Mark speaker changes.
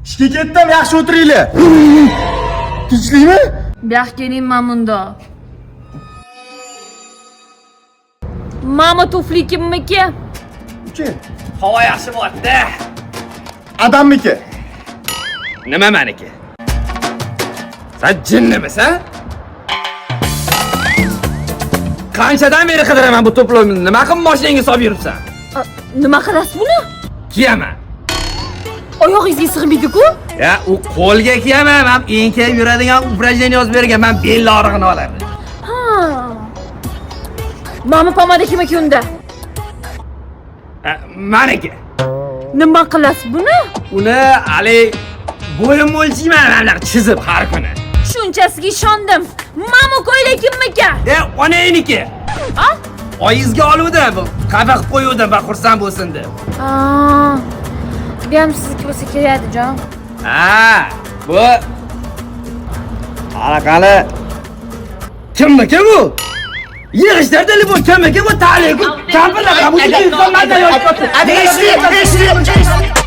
Speaker 1: ishga ketdim, yaxshi o'tiringlar. Tinchlikmi?
Speaker 2: Bu yoqqa keling Mamunda. Mama tufli kimniki?
Speaker 1: Uka,
Speaker 3: Havo yaxshi bo'lyapti.
Speaker 1: adamniki.
Speaker 3: Nima meniki? Sen jinnimisan? Qanchadan beri qidiraman bu to'plovni. Nima qilib mashinangga solib yuribsan?
Speaker 2: Nima qilasiz buni?
Speaker 3: Kiyaman.
Speaker 2: Oyog'ingizga sig'maydi-ku?
Speaker 3: Ya, u qo'lga kiyaman. Men eng kiyib yuradigan упражнение yozib bergan. Men bel og'rig'ini olaman.
Speaker 2: Ha. Mama pomada kimniki unda?
Speaker 3: Meniki.
Speaker 2: Nima qilasiz buni?
Speaker 3: Uni hali bo'yim o'lchayman menlar chizib har kuni.
Speaker 2: Shunchasiga ishondim. Mama ko'ylak kimniki?
Speaker 3: Onangniki.
Speaker 2: Ha?
Speaker 3: Oyingizga oluvdim, qava qilib qo'yuvdim va xursand bo'lsin deb.
Speaker 2: Bu ham sizniki bo'lsa kerakdi, jon.
Speaker 3: Ha, bu qani kimniki bu? Yig'ishlarda bu kimniki bu tali? Kampirlar bu inson mazda yo'q.
Speaker 1: Eshitdi.